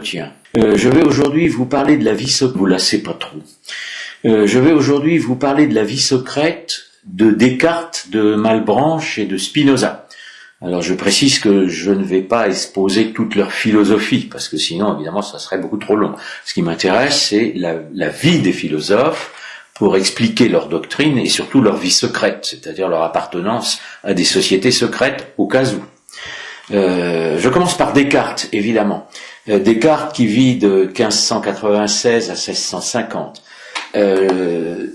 chrétien. Je vais aujourd'hui vous parler de la vie secrète, vous lassez pas trop. Je vais aujourd'hui vous parler de la vie secrète de Descartes, de Malebranche et de Spinoza. Alors je précise que je ne vais pas exposer toute leur philosophie, parce que sinon évidemment ça serait beaucoup trop long. Ce qui m'intéresse, c'est la vie des philosophes pour expliquer leur doctrine et surtout leur vie secrète, c'est-à-dire leur appartenance à des sociétés secrètes au cas où. Je commence par Descartes, évidemment. Descartes qui vit de 1596 à 1650.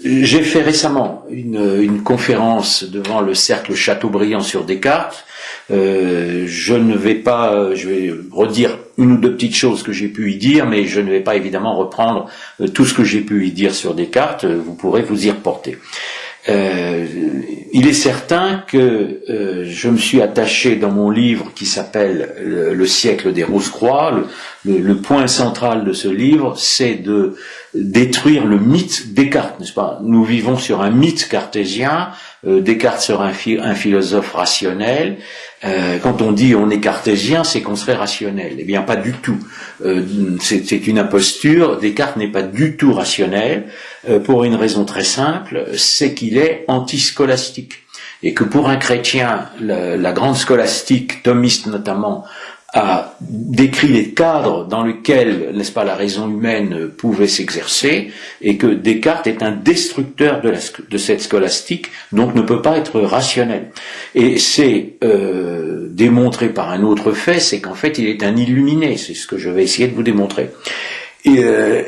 J'ai fait récemment une conférence devant le cercle Chateaubriand sur Descartes. Je vais redire une ou deux petites choses que j'ai pu y dire, mais je ne vais pas évidemment reprendre tout ce que j'ai pu y dire sur Descartes. Vous pourrez vous y reporter. Il est certain que je me suis attaché dans mon livre qui s'appelle Le siècle des Rose-Croix. Le point central de ce livre, c'est de détruire le mythe Descartes, n'est-ce pas? Nous vivons sur un mythe cartésien. Descartes serait un philosophe rationnel. Quand on dit on est cartésien, c'est qu'on serait rationnel. Eh bien, pas du tout. C'est une imposture. Descartes n'est pas du tout rationnel, pour une raison très simple, c'est qu'il est antiscolastique. Et que pour un chrétien, la grande scolastique, thomiste notamment, a décrit les cadres dans lesquels, n'est-ce pas, la raison humaine pouvait s'exercer, et que Descartes est un destructeur de cette scolastique, donc ne peut pas être rationnel. Et c'est démontré par un autre fait, c'est qu'en fait il est un illuminé, c'est ce que je vais essayer de vous démontrer. Et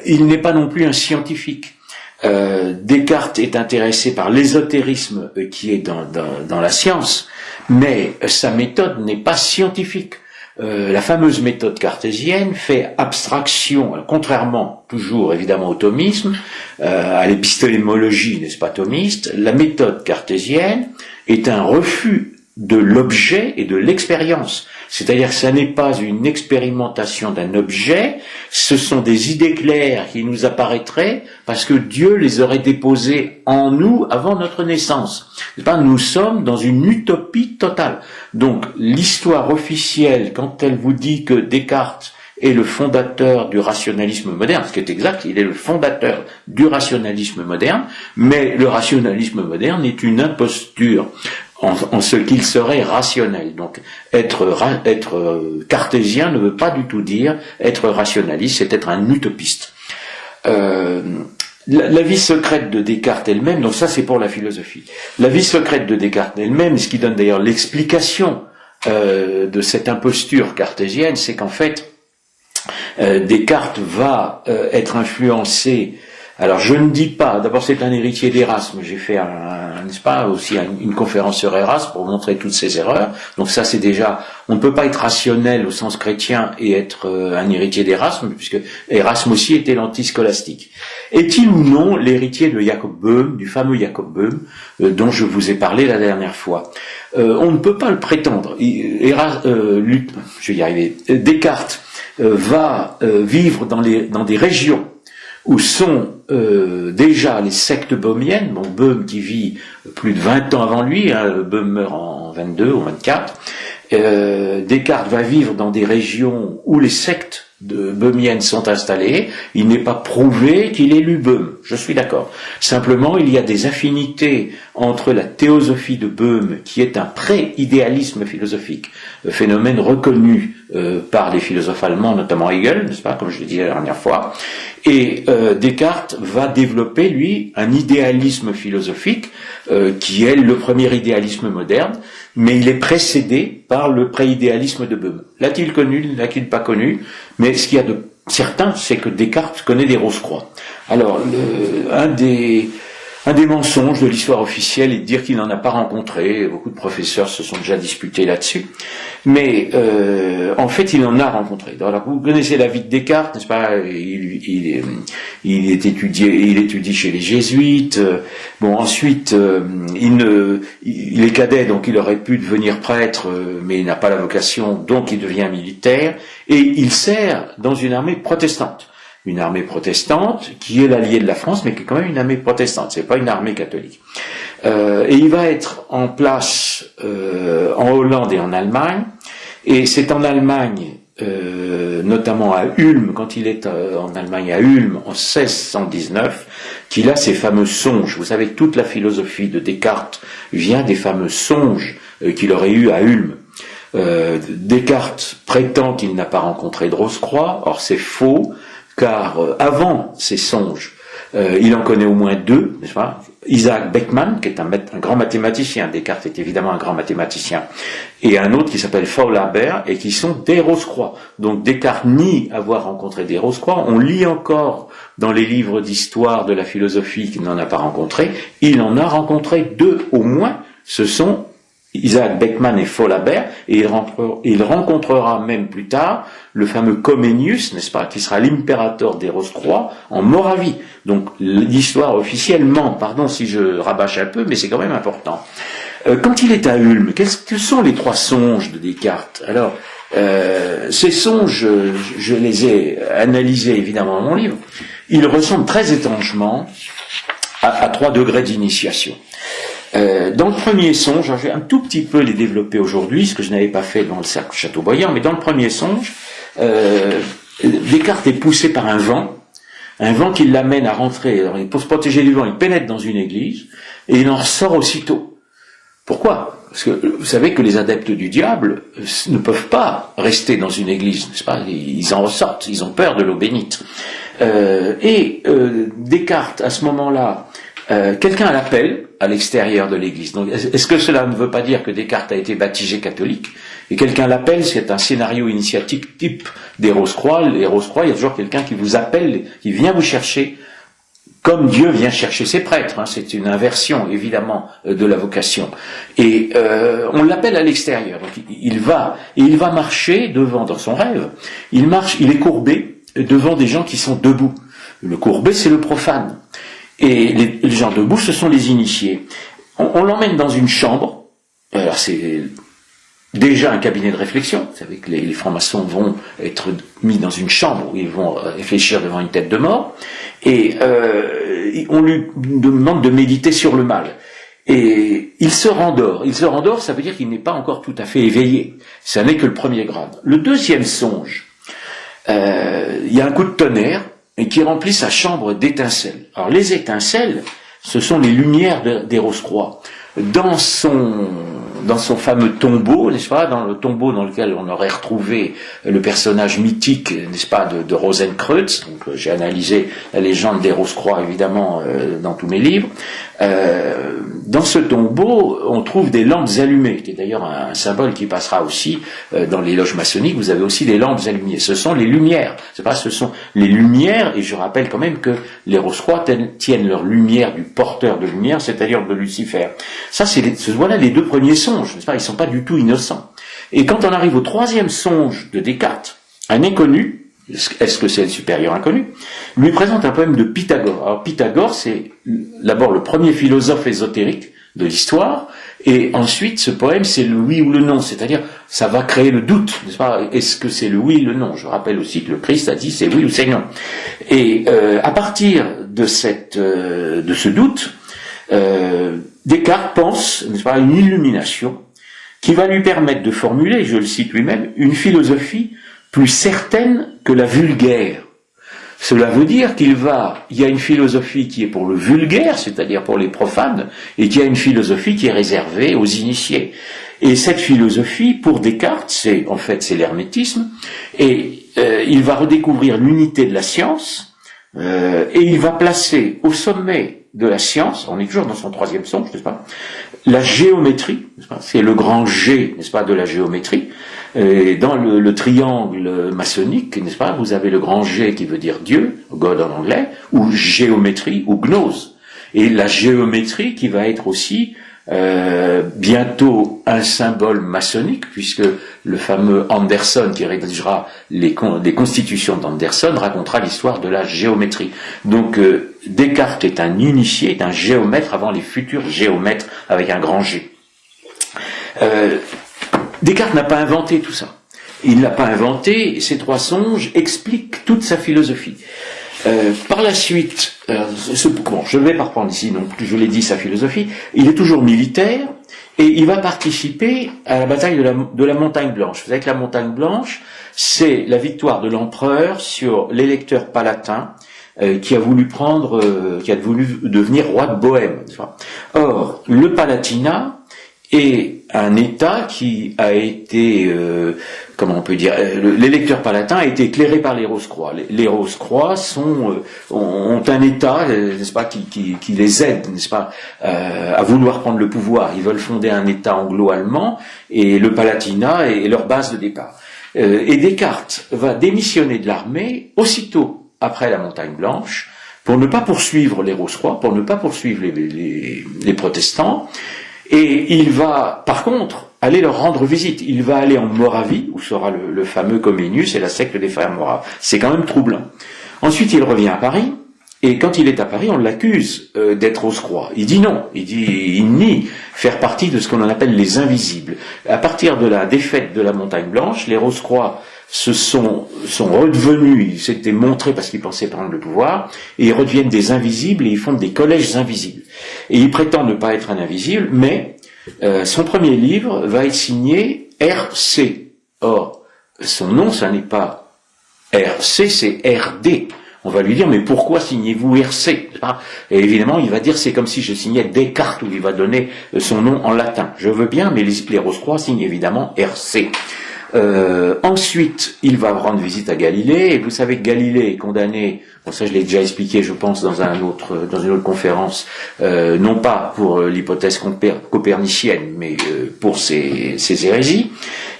il n'est pas non plus un scientifique. Descartes est intéressé par l'ésotérisme qui est dans la science, mais sa méthode n'est pas scientifique. La fameuse méthode cartésienne fait abstraction, contrairement toujours évidemment au thomisme, à l'épistémologie, n'est-ce pas, thomiste. La méthode cartésienne est un refus de l'objet et de l'expérience. C'est-à-dire que ça n'est pas une expérimentation d'un objet, ce sont des idées claires qui nous apparaîtraient parce que Dieu les aurait déposées en nous avant notre naissance. Nous sommes dans une utopie totale. Donc l'histoire officielle, quand elle vous dit que Descartes est le fondateur du rationalisme moderne, ce qui est exact, il est le fondateur du rationalisme moderne, mais le rationalisme moderne est une imposture en ce qu'il serait rationnel. Donc être cartésien ne veut pas du tout dire être rationaliste, c'est être un utopiste. La vie secrète de Descartes elle-même, donc ça c'est pour la philosophie. La vie secrète de Descartes elle-même, ce qui donne d'ailleurs l'explication de cette imposture cartésienne, c'est qu'en fait Descartes va être influencé. Alors je ne dis pas, d'abord c'est un héritier d'Erasme, j'ai fait n'est-ce pas, aussi une conférence sur Erasme pour montrer toutes ces erreurs, donc ça c'est déjà, on ne peut pas être rationnel au sens chrétien et être un héritier d'Erasme, puisque Erasme aussi était l'antiscolastique. Est-il ou non l'héritier de Jacob Böhm, du fameux Jacob Böhm, dont je vous ai parlé la dernière fois? On ne peut pas le prétendre. Je vais y arriver. Descartes va vivre dans des régions où sont déjà les sectes böhmiennes, bon, Böhm qui vit plus de 20 ans avant lui, Böhm meurt en 22 ou 24, Descartes va vivre dans des régions où les sectes böhmiennes sont installées. Il n'est pas prouvé qu'il ait lu Böhm, je suis d'accord. Simplement, il y a des affinités entre la théosophie de Böhm, qui est un pré-idéalisme philosophique, phénomène reconnu par les philosophes allemands, notamment Hegel, n'est-ce pas, comme je l'ai dit la dernière fois, et Descartes va développer, lui, un idéalisme philosophique qui est le premier idéalisme moderne, mais il est précédé par le pré-idéalisme de Böhm. L'a-t-il connu, l'a-t-il pas connu? Mais ce qu'il y a de certain, c'est que Descartes connaît des Rose-Croix. Alors, un des mensonges de l'histoire officielle est de dire qu'il n'en a pas rencontré. Beaucoup de professeurs se sont déjà disputés là-dessus. Mais en fait, il en a rencontré. Alors, vous connaissez la vie de Descartes, n'est-ce pas? Il étudie chez les jésuites. Bon, ensuite, il est cadet, donc il aurait pu devenir prêtre, mais il n'a pas la vocation, donc il devient militaire. Et il sert dans une armée protestante. Une armée protestante qui est l'allié de la France, mais qui est quand même une armée protestante, c'est pas une armée catholique. Et il va être en place en Hollande et en Allemagne, et c'est en Allemagne notamment à Ulm, quand il est en Allemagne à Ulm en 1619, qu'il a ces fameux songes. Vous savez, toute la philosophie de Descartes vient des fameux songes qu'il aurait eu à Ulm. Descartes prétend qu'il n'a pas rencontré de Rose-Croix, or c'est faux, car avant ces songes, il en connaît au moins deux, n'est-ce pas? Isaac Beckmann, qui est un grand mathématicien, Descartes est évidemment un grand mathématicien, et un autre qui s'appelle Faulhaber, et qui sont des Rose-Croix. Donc Descartes nie avoir rencontré des Rose-Croix. On lit encore dans les livres d'histoire de la philosophie qu'il n'en a pas rencontré. Il en a rencontré deux au moins, ce sont Isaac Beckmann et Faulhaber, et il rencontrera même plus tard le fameux Comenius, n'est-ce pas, qui sera l'impérateur des Rose-Croix en Moravie. Donc l'histoire officiellement, pardon si je rabâche un peu, mais c'est quand même important. Quand il est à Ulm, quels sont les trois songes de Descartes? Alors, ces songes, je les ai analysés évidemment dans mon livre. Ils ressemblent très étrangement à 3 degrés d'initiation. Dans le premier songe, je vais un tout petit peu les développer aujourd'hui, ce que je n'avais pas fait dans le cercle Chateaubriand, mais dans le premier songe, Descartes est poussé par un vent qui l'amène à rentrer. Alors, pour se protéger du vent, il pénètre dans une église et il en ressort aussitôt. Pourquoi? Parce que vous savez que les adeptes du diable ne peuvent pas rester dans une église, n'est-ce pas? Ils en ressortent, ils ont peur de l'eau bénite. Descartes, à ce moment-là, quelqu'un l'appelle à l'extérieur de l'église. Donc, est-ce que cela ne veut pas dire que Descartes a été baptisé catholique? Et quelqu'un l'appelle, c'est un scénario initiatique type des Rose-Croix. Les Rose-Croix, il y a toujours quelqu'un qui vous appelle, qui vient vous chercher, comme Dieu vient chercher ses prêtres. Hein. C'est une inversion, évidemment, de la vocation. Et on l'appelle à l'extérieur. Donc, il va marcher devant, dans son rêve, il est courbé devant des gens qui sont debout. Le courbé, c'est le profane. Et les gens debout, ce sont les initiés. On l'emmène dans une chambre. Alors c'est déjà un cabinet de réflexion. Vous savez que les francs-maçons vont être mis dans une chambre où ils vont réfléchir devant une tête de mort. Et on lui demande de méditer sur le mal. Et il se rendort. Il se rendort, ça veut dire qu'il n'est pas encore tout à fait éveillé. Ça n'est que le premier grade. Le deuxième songe, il y a un coup de tonnerre et qui remplit sa chambre d'étincelles. Alors les étincelles, ce sont les lumières des Rose-Croix. Dans son fameux tombeau, n'est-ce pas, dans le tombeau dans lequel on aurait retrouvé le personnage mythique, n'est-ce pas, de Rosenkreuz. Donc j'ai analysé la légende des Rose-Croix évidemment dans tous mes livres. Dans ce tombeau, on trouve des lampes allumées, qui est d'ailleurs un symbole qui passera aussi dans les loges maçonniques. Vous avez aussi des lampes allumées. Ce sont les lumières. C'est pas, ce sont les lumières. Et je rappelle quand même que les Rose-Croix tiennent leur lumière du porteur de lumière, c'est-à-dire de Lucifer. Ça, voilà les deux premiers songes, n'est-ce pas? Ils sont pas du tout innocents. Et quand on arrive au troisième songe de Descartes, un inconnu, est-ce que c'est le supérieur inconnu, lui présente un poème de Pythagore. Alors Pythagore, c'est d'abord le premier philosophe ésotérique de l'histoire, et ensuite ce poème, c'est le oui ou le non, c'est-à-dire ça va créer le doute, n'est-ce pas? Est-ce que c'est le oui ou le non? Je rappelle aussi que le Christ a dit c'est oui ou c'est non. Et à partir de ce doute, Descartes pense, n'est-ce pas, à une illumination qui va lui permettre de formuler, je le cite lui-même, une philosophie plus certaine que la vulgaire. Cela veut dire il y a une philosophie qui est pour le vulgaire, c'est-à-dire pour les profanes, et qu'il y a une philosophie qui est réservée aux initiés. Et cette philosophie, pour Descartes, c'est l'hermétisme, et il va redécouvrir l'unité de la science, et il va placer au sommet de la science, on est toujours dans son troisième songe, n'est-ce pas, la géométrie, n'est-ce pas, c'est le grand G, n'est-ce pas, de la géométrie. Et dans le triangle maçonnique, n'est-ce pas, vous avez le grand G qui veut dire Dieu, God en anglais, ou géométrie, ou gnose. Et la géométrie qui va être aussi bientôt un symbole maçonnique, puisque le fameux Anderson qui rédigera les constitutions d'Anderson racontera l'histoire de la géométrie. Donc Descartes est un initié, est un géomètre avant les futurs géomètres avec un grand G. Descartes n'a pas inventé tout ça. Il n'a pas inventé, ces trois songes expliquent toute sa philosophie. Par la suite, je ne vais pas reprendre ici non plus, je l'ai dit, sa philosophie, il est toujours militaire, Et il va participer à la bataille de la Montagne Blanche. Vous savez que la Montagne Blanche, c'est la victoire de l'empereur sur l'électeur palatin qui a voulu devenir roi de Bohême. Or, le Palatinat est un État qui a été, comment on peut dire, l'électeur palatin a été éclairé par les Rose-Croix. Les Rose-Croix ont un État, n'est-ce pas, qui les aide, n'est-ce pas, à vouloir prendre le pouvoir. Ils veulent fonder un État anglo-allemand et le Palatinat est leur base de départ. Et Descartes va démissionner de l'armée aussitôt après la Montagne Blanche pour ne pas poursuivre les Rose-Croix, pour ne pas poursuivre les protestants. Et il va, par contre, aller leur rendre visite. Il va aller en Moravie, où sera le fameux Comenius et la secte des frères moraves. C'est quand même troublant. Ensuite, il revient à Paris, et quand il est à Paris, on l'accuse d'être Rose-Croix. Il dit non, il nie faire partie de ce qu'on appelle les invisibles. À partir de la défaite de la Montagne Blanche, les Rose-Croix sont redevenus, ils s'étaient montrés parce qu'ils pensaient prendre le pouvoir, et ils redeviennent des invisibles et ils fondent des collèges invisibles. Et il prétend ne pas être un invisible, mais son premier livre va être signé R.C. Or, son nom, ça n'est pas R.C., c'est R.D. On va lui dire, mais pourquoi signez-vous R.C. Et évidemment, il va dire, c'est comme si je signais Descartes, où il va donner son nom en latin. Je veux bien, mais les Rose-Croix signent évidemment R.C. Ensuite, il va rendre visite à Galilée, et vous savez que Galilée est condamné, bon ça je l'ai déjà expliqué je pense dans une autre conférence, non pas pour l'hypothèse copernicienne, mais pour ses hérésies,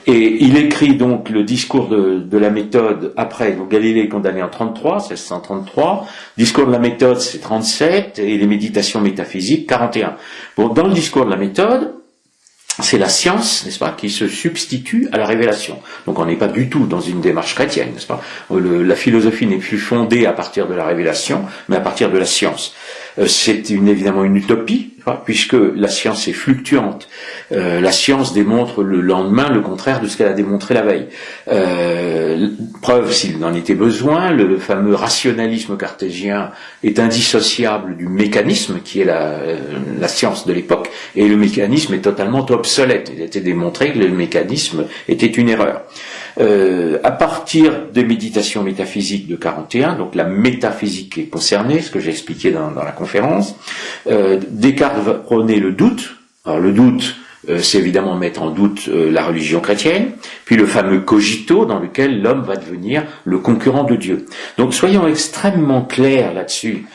et il écrit donc le discours de la méthode après, donc Galilée est condamné en 1633, discours de la méthode c'est 37, et les méditations métaphysiques 41. Bon, dans le discours de la méthode, c'est la science, n'est-ce pas, qui se substitue à la révélation. Donc on n'est pas du tout dans une démarche chrétienne, n'est-ce pas. La philosophie n'est plus fondée à partir de la révélation, mais à partir de la science. C'est évidemment une utopie, puisque la science est fluctuante. La science démontre le lendemain le contraire de ce qu'elle a démontré la veille. Preuve, s'il en était besoin, le fameux rationalisme cartésien est indissociable du mécanisme, qui est la science de l'époque, et le mécanisme est totalement obsolète. Il a été démontré que le mécanisme était une erreur. À partir des méditations métaphysiques de 41, donc la métaphysique est concernée, ce que j'ai expliqué dans la conférence, Descartes va prôner le doute. Alors le doute, c'est évidemment mettre en doute la religion chrétienne, puis le fameux cogito dans lequel l'homme va devenir le concurrent de Dieu. Donc soyons extrêmement clairs là-dessus.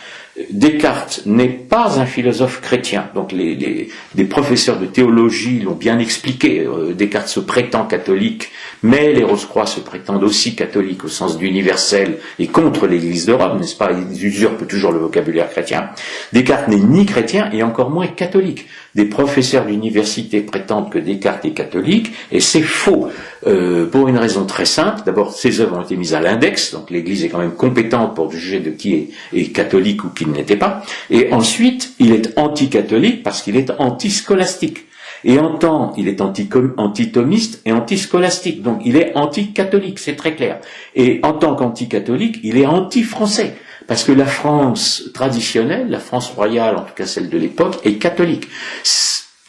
Descartes n'est pas un philosophe chrétien. Donc les professeurs de théologie l'ont bien expliqué. Descartes se prétend catholique, mais les Rose-Croix se prétendent aussi catholiques au sens d'universel et contre l'Église de Rome, n'est-ce pas? Ils usurpent toujours le vocabulaire chrétien. Descartes n'est ni chrétien et encore moins catholique. Des professeurs d'université prétendent que Descartes est catholique, et c'est faux, pour une raison très simple. D'abord, ses œuvres ont été mises à l'index, donc l'Église est quand même compétente pour juger de qui est catholique ou qui ne l'était pas. Et ensuite, il est anti-catholique parce qu'il est anti-scolastique. Et en tant, il est anti-thomiste et anti-scolastique, donc il est anti-catholique, c'est très clair. Et en tant qu'anti-catholique, il est anti-français. Parce que la France traditionnelle, la France royale, en tout cas celle de l'époque, est catholique.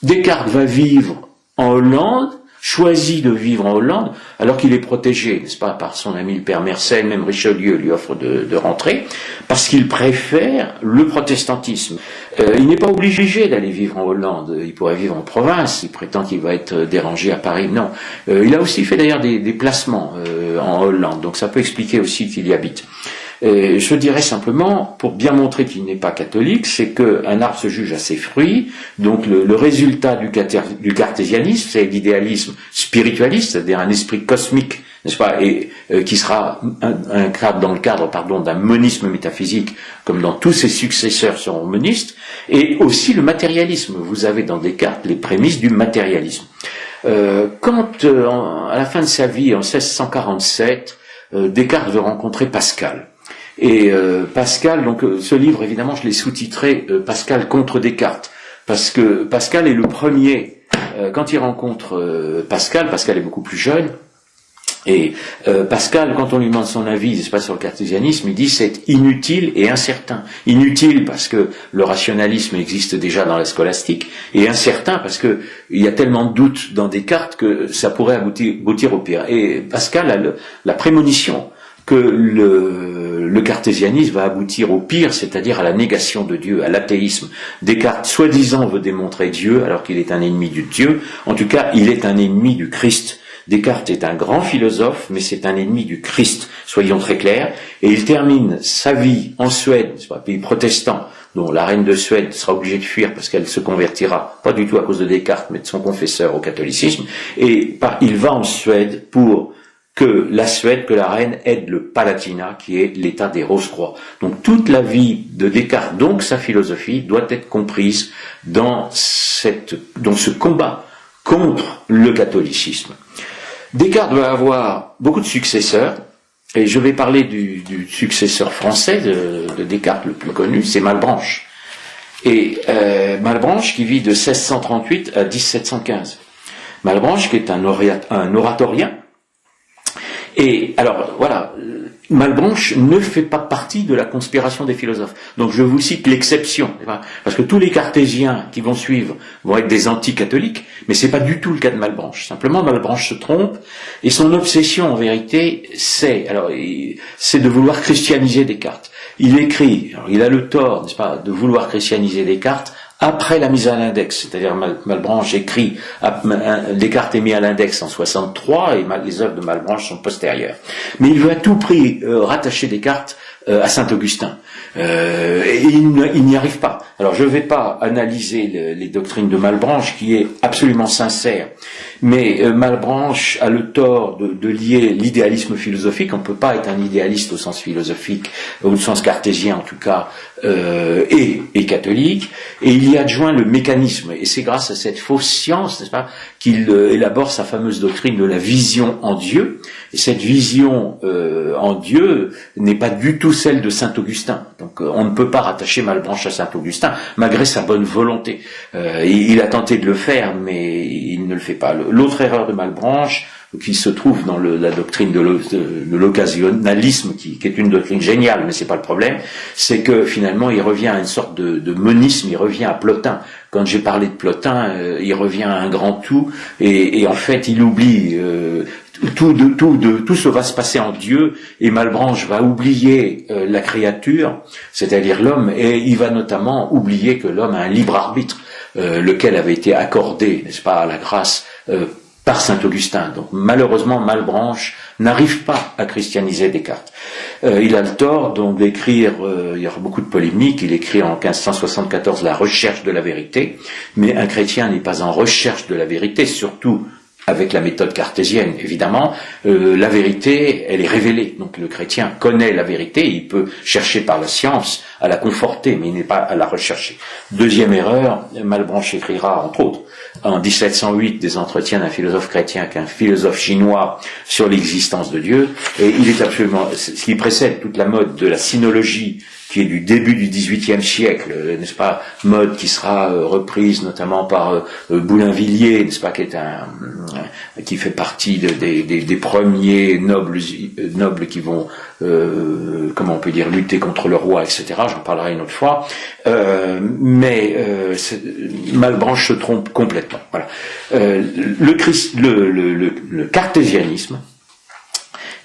Descartes va vivre en Hollande, choisit de vivre en Hollande, alors qu'il est protégé, n'est-ce pas, par son ami le père Mersenne, même Richelieu lui offre de rentrer, parce qu'il préfère le protestantisme. Il n'est pas obligé d'aller vivre en Hollande, il pourrait vivre en province, il prétend qu'il va être dérangé à Paris, non. Il a aussi fait d'ailleurs des placements en Hollande, donc ça peut expliquer aussi qu'il y habite. Je dirais simplement, pour bien montrer qu'il n'est pas catholique, c'est qu'un arbre se juge à ses fruits, donc le résultat du cartésianisme, c'est l'idéalisme spiritualiste, c'est-à-dire un esprit cosmique, n'est-ce pas, et qui sera dans le cadre d'un monisme métaphysique, comme dans tous ses successeurs seront monistes, et aussi le matérialisme. Vous avez dans Descartes les prémices du matérialisme. Quand, à la fin de sa vie, en 1647, Descartes veut rencontrer Pascal. Et Pascal, donc ce livre évidemment je l'ai sous-titré Pascal contre Descartes, parce que Pascal est le premier, quand il rencontre Pascal est beaucoup plus jeune, Et Pascal, quand on lui demande son avis, c'est pas sur le cartésianisme, il dit c'est inutile et incertain. Inutile parce que le rationalisme existe déjà dans la scolastique, et incertain parce que il y a tellement de doutes dans Descartes que ça pourrait aboutir au pire. Et Pascal a la prémonition que le cartésianisme va aboutir au pire, c'est-à-dire à la négation de Dieu, à l'athéisme. Descartes, soi-disant, veut démontrer Dieu, alors qu'il est un ennemi de Dieu. En tout cas, il est un ennemi du Christ. Descartes est un grand philosophe, mais c'est un ennemi du Christ, soyons très clairs, et il termine sa vie en Suède, c'est un pays protestant, dont la reine de Suède sera obligée de fuir parce qu'elle se convertira, pas du tout à cause de Descartes, mais de son confesseur au catholicisme, et il va en Suède pour que la reine aide le Palatinat, qui est l'état des Rose-Croix. Donc toute la vie de Descartes, donc sa philosophie, doit être comprise dans ce combat contre le catholicisme. Descartes va avoir beaucoup de successeurs, et je vais parler du successeur français de Descartes le plus connu, c'est Malebranche. Et Malebranche qui vit de 1638 à 1715. Malebranche qui est un oratorien. Et alors voilà, Malebranche ne fait pas partie de la conspiration des philosophes. Donc je vous cite l'exception, parce que tous les cartésiens qui vont suivre vont être des anti-catholiques, mais c'est pas du tout le cas de Malebranche. Simplement Malebranche se trompe, et son obsession en vérité, c'est de vouloir christianiser Descartes. Il écrit, alors il a le tort, n'est-ce pas, de vouloir christianiser Descartes après la mise à l'index, c'est-à-dire Malebranche écrit, Descartes est mis à l'index en 63 et les œuvres de Malebranche sont postérieures. Mais il veut à tout prix rattacher Descartes à Saint-Augustin. Et il n'y arrive pas. Alors je ne vais pas analyser les doctrines de Malebranche, qui est absolument sincère, mais Malebranche a le tort de lier l'idéalisme philosophique. On ne peut pas être un idéaliste au sens philosophique, au sens cartésien en tout cas, et catholique, et il y adjoint le mécanisme, et c'est grâce à cette fausse science, n'est-ce pas, qu'il élabore sa fameuse doctrine de la vision en Dieu, et cette vision en Dieu n'est pas du tout celle de Saint-Augustin. Donc on ne peut pas rattacher Malebranche à Saint-Augustin, malgré sa bonne volonté. Il a tenté de le faire, mais il ne le fait pas. L'autre erreur de Malebranche, qui se trouve dans la doctrine de l'occasionalisme, qui est une doctrine géniale, mais c'est pas le problème, c'est que finalement il revient à une sorte de monisme, il revient à Plotin. Quand j'ai parlé de Plotin, il revient à un grand tout, et en fait il oublie tout se va se passer en Dieu, et Malebranche va oublier la créature, c'est-à-dire l'homme, et il va notamment oublier que l'homme a un libre arbitre, lequel avait été accordé, n'est-ce pas, à la grâce par Saint-Augustin. Donc malheureusement, Malebranche n'arrive pas à christianiser Descartes. Il a le tort donc d'écrire, il y aura beaucoup de polémiques, il écrit en 1574 La recherche de la vérité, mais un chrétien n'est pas en recherche de la vérité, surtout avec la méthode cartésienne, évidemment. La vérité, elle est révélée. Donc le chrétien connaît la vérité, il peut chercher par la science à la conforter, mais il n'est pas à la rechercher. Deuxième erreur, Malebranche écrira, entre autres, en 1708, des entretiens d'un philosophe chrétien qu'un philosophe chinois sur l'existence de Dieu, et il est absolument, ce qui précède toute la mode de la sinologie, qui est du début du XVIIIe siècle, n'est-ce pas, mode qui sera reprise notamment par Boulainvilliers, n'est-ce pas, qui fait partie des premiers nobles qui vont, comment on peut dire, lutter contre le roi, etc. J'en parlerai une autre fois. Mais Malebranche se trompe complètement. Voilà. Le cartésianisme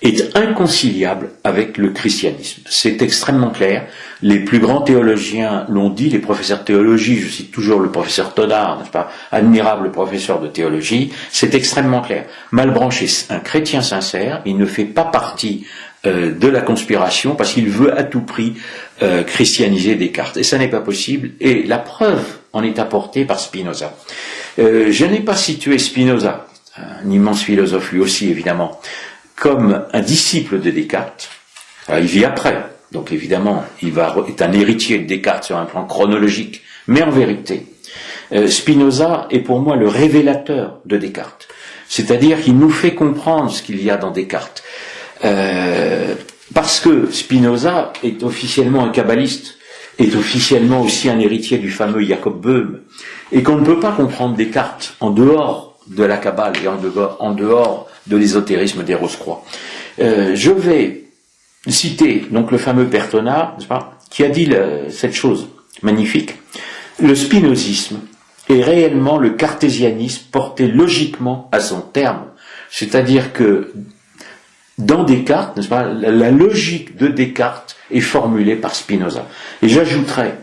est inconciliable avec le christianisme. C'est extrêmement clair. Les plus grands théologiens l'ont dit, les professeurs de théologie, je cite toujours le professeur Todard, n'est-ce pas, admirable professeur de théologie, c'est extrêmement clair. Malebranche est un chrétien sincère, il ne fait pas partie de la conspiration parce qu'il veut à tout prix christianiser Descartes. Et ça n'est pas possible, et la preuve en est apportée par Spinoza. Je n'ai pas situé Spinoza, un immense philosophe lui aussi évidemment, comme un disciple de Descartes. Alors, il vit après, donc évidemment, est un héritier de Descartes sur un plan chronologique, mais en vérité, Spinoza est pour moi le révélateur de Descartes. C'est-à-dire qu'il nous fait comprendre ce qu'il y a dans Descartes. Parce que Spinoza est officiellement un kabbaliste, est officiellement aussi un héritier du fameux Jacob Böhm, et qu'on ne peut pas comprendre Descartes en dehors de la Kabbale et en dehors de l'ésotérisme des Rose-Croix. Je vais citer donc le fameux Pertona, n'est-ce pas, qui a dit cette chose magnifique. Le spinozisme est réellement le cartésianisme porté logiquement à son terme. C'est-à-dire que dans Descartes, n'est-ce pas, la logique de Descartes est formulée par Spinoza. Et j'ajouterais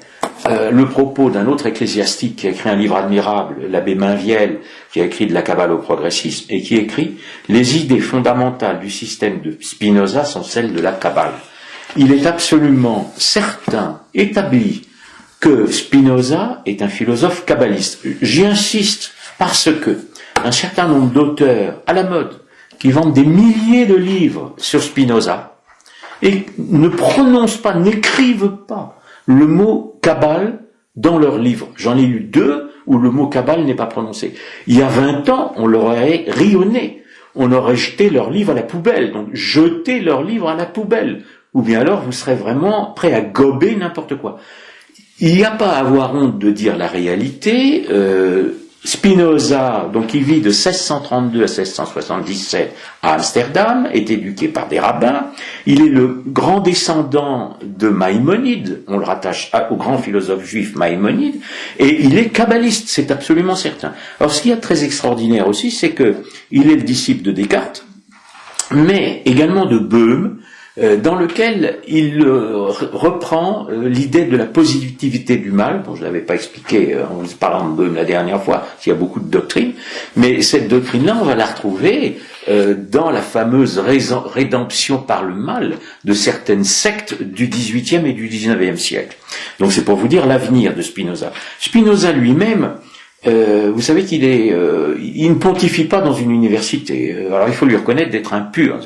le propos d'un autre ecclésiastique qui a écrit un livre admirable, l'abbé Mainviel, qui a écrit de la Kabbale au progressisme, et qui écrit « Les idées fondamentales du système de Spinoza sont celles de la Kabbale ». Il est absolument certain, établi, que Spinoza est un philosophe kabbaliste. J'y insiste parce que un certain nombre d'auteurs à la mode qui vendent des milliers de livres sur Spinoza et ne prononcent pas, n'écrivent pas le mot Kabbale dans leurs livres. J'en ai lu 2 où le mot Kabbale n'est pas prononcé. Il y a 20 ans, on leur aurait ri au nez. On aurait jeté leurs livres à la poubelle. Donc, jetez leurs livres à la poubelle. Ou bien alors, vous serez vraiment prêt à gober n'importe quoi. Il n'y a pas à avoir honte de dire la réalité. Spinoza, donc il vit de 1632 à 1677 à Amsterdam, est éduqué par des rabbins. Il est le grand descendant de Maïmonide, on le rattache au grand philosophe juif Maïmonide, et il est kabbaliste, c'est absolument certain. Alors ce qu'il y a de très extraordinaire aussi, c'est que il est le disciple de Descartes, mais également de Boehme, dans lequel il reprend l'idée de la positivité du mal. Bon, je ne l'avais pas expliqué en vous parlant de Boehme la dernière fois, s'il y a beaucoup de doctrines, mais cette doctrine-là, on va la retrouver dans la fameuse rédemption par le mal de certaines sectes du XVIIIe et du XIXe siècle. Donc c'est pour vous dire l'avenir de Spinoza. Spinoza lui-même, vous savez qu'il il ne pontifie pas dans une université. Alors il faut lui reconnaître d'être un pur.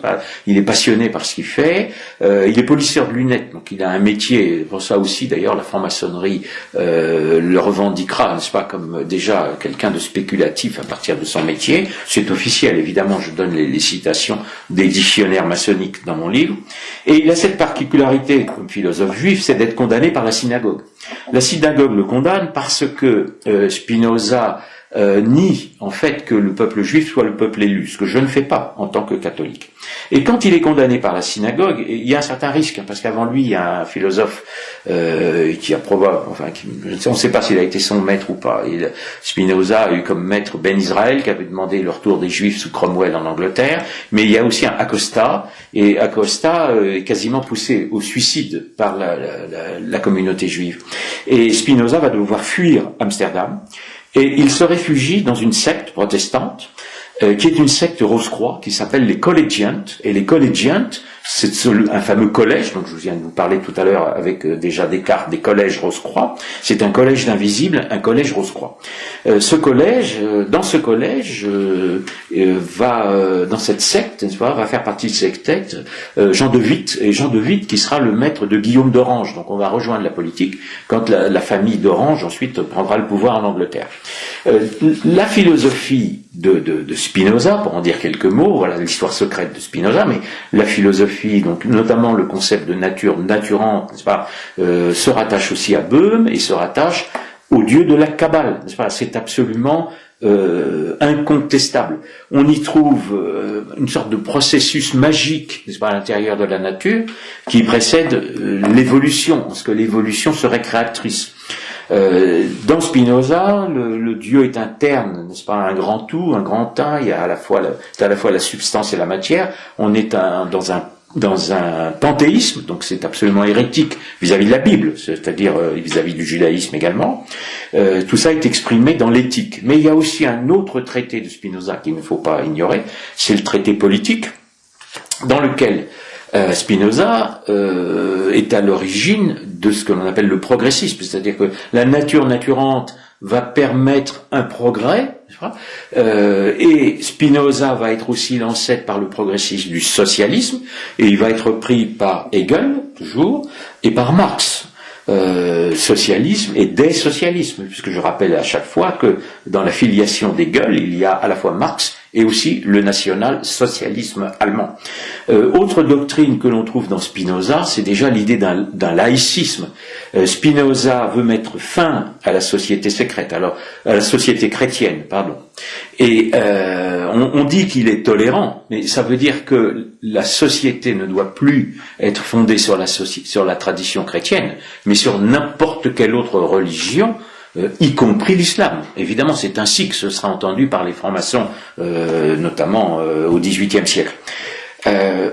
Il est passionné par ce qu'il fait. Il est polisseur de lunettes, donc il a un métier. Pour ça aussi, d'ailleurs, la franc-maçonnerie le revendiquera, n'est-ce pas, comme déjà quelqu'un de spéculatif à partir de son métier. C'est officiel, évidemment. Je donne les citations des dictionnaires maçonniques dans mon livre. Et il a cette particularité, comme philosophe juif, c'est d'être condamné par la synagogue. La synagogue le condamne parce que Spinoza nie en fait que le peuple juif soit le peuple élu, ce que je ne fais pas en tant que catholique. Et quand il est condamné par la synagogue, il y a un certain risque, parce qu'avant lui, il y a un philosophe qui a probablement, enfin, on ne sait pas s'il a été son maître ou pas. Spinoza a eu comme maître Ben Israël, qui avait demandé le retour des Juifs sous Cromwell en Angleterre, mais il y a aussi un Acosta, et Acosta est quasiment poussé au suicide par la communauté juive. Et Spinoza va devoir fuir Amsterdam, et il se réfugie dans une secte protestante, qui est une secte Rose-Croix, qui s'appelle les Collegiants. Et les Collegiants, c'est un fameux collège, donc je viens de vous parler tout à l'heure avec déjà des cartes des collèges Rose-Croix. C'est un collège d'invisibles, un collège Rose-Croix. Dans ce collège, dans cette secte, n'est-ce pas, va faire partie de cette secte Jean de Witt, et Jean de Witt qui sera le maître de Guillaume d'Orange. Donc on va rejoindre la politique quand la famille d'Orange ensuite prendra le pouvoir en Angleterre. La philosophie de Spinoza, pour en dire quelques mots, voilà l'histoire secrète de Spinoza, mais la philosophie, donc notamment le concept de nature naturante, n'est-ce pas, se rattache aussi à Boehme et se rattache au dieu de la Kabbale, n'est-ce pas, c'est absolument incontestable. On y trouve une sorte de processus magique, n'est-ce pas, à l'intérieur de la nature, qui précède l'évolution, parce que l'évolution serait créatrice. Dans Spinoza, le Dieu est interne, n'est-ce pas, un grand tout, un grand un, il y a à la fois la substance et la matière. On est dans un panthéisme, donc c'est absolument hérétique vis-à-vis de la Bible, c'est-à-dire vis-à-vis du judaïsme également. Tout ça est exprimé dans l'éthique. Mais il y a aussi un autre traité de Spinoza qu'il ne faut pas ignorer, c'est le traité politique, dans lequel Spinoza est à l'origine de ce que l'on appelle le progressisme, c'est-à-dire que la nature naturante va permettre un progrès, et Spinoza va être aussi l'ancêtre par le progressisme du socialisme, et il va être pris par Hegel, toujours, et par Marx. Socialisme et désocialisme, puisque je rappelle à chaque fois que dans la filiation d'Hegel, il y a à la fois Marx et aussi le national-socialisme allemand. Autre doctrine que l'on trouve dans Spinoza, c'est déjà l'idée d'un laïcisme. Spinoza veut mettre fin à la société secrète, alors à la société chrétienne, pardon. Et on dit qu'il est tolérant, mais ça veut dire que la société ne doit plus être fondée sur la tradition chrétienne, mais sur n'importe quelle autre religion, y compris l'islam. Évidemment, c'est ainsi que ce sera entendu par les francs-maçons, notamment au XVIIIe siècle.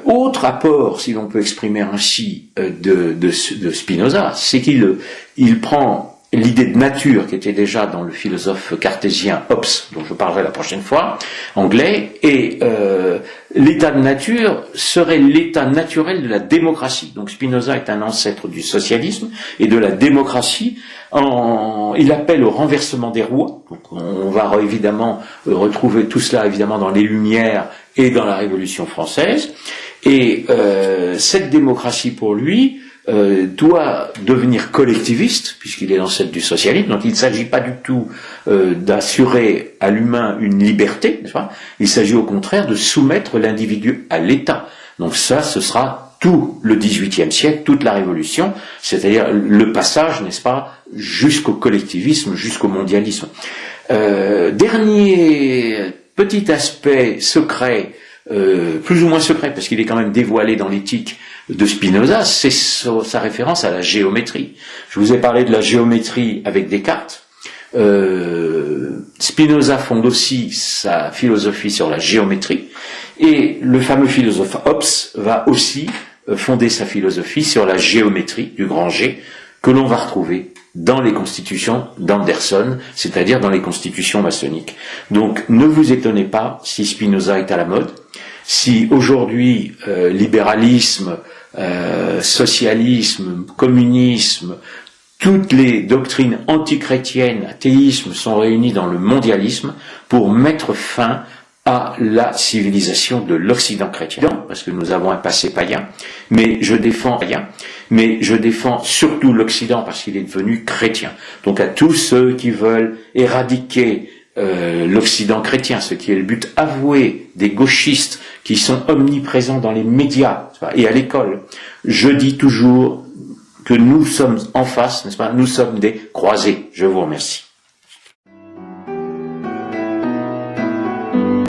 Autre apport, si l'on peut exprimer ainsi, de Spinoza, c'est qu'il prend l'idée de nature qui était déjà dans le philosophe cartésien Hobbes, dont je parlerai la prochaine fois, anglais, et l'état de nature serait l'état naturel de la démocratie. Donc Spinoza est un ancêtre du socialisme et de la démocratie. Il appelle au renversement des rois. Donc on va évidemment retrouver tout cela évidemment dans les Lumières et dans la Révolution française. Et cette démocratie pour lui doit devenir collectiviste, puisqu'il est l'ancêtre du socialisme. Donc il ne s'agit pas du tout d'assurer à l'humain une liberté, n'est-ce pas ? Il s'agit au contraire de soumettre l'individu à l'État. Donc ça, ce sera tout le XVIIIe siècle, toute la Révolution, c'est-à-dire le passage, n'est-ce pas, jusqu'au collectivisme, jusqu'au mondialisme. Dernier petit aspect secret, plus ou moins secret, parce qu'il est quand même dévoilé dans l'éthique de Spinoza, c'est sa référence à la géométrie. Je vous ai parlé de la géométrie avec Descartes. Spinoza fonde aussi sa philosophie sur la géométrie, et le fameux philosophe Hobbes va aussi fonder sa philosophie sur la géométrie du grand G, que l'on va retrouver dans les constitutions d'Anderson, c'est-à-dire dans les constitutions maçonniques. Donc ne vous étonnez pas si Spinoza est à la mode, si aujourd'hui libéralisme, socialisme, communisme, toutes les doctrines antichrétiennes, athéisme sont réunies dans le mondialisme pour mettre fin à la civilisation de l'Occident chrétien, parce que nous avons un passé païen, mais je défends surtout l'Occident parce qu'il est devenu chrétien. Donc à tous ceux qui veulent éradiquer l'Occident chrétien, ce qui est le but avoué des gauchistes qui sont omniprésents dans les médias et à l'école, je dis toujours que nous sommes en face, n'est-ce pas ? Nous sommes des croisés. Je vous remercie.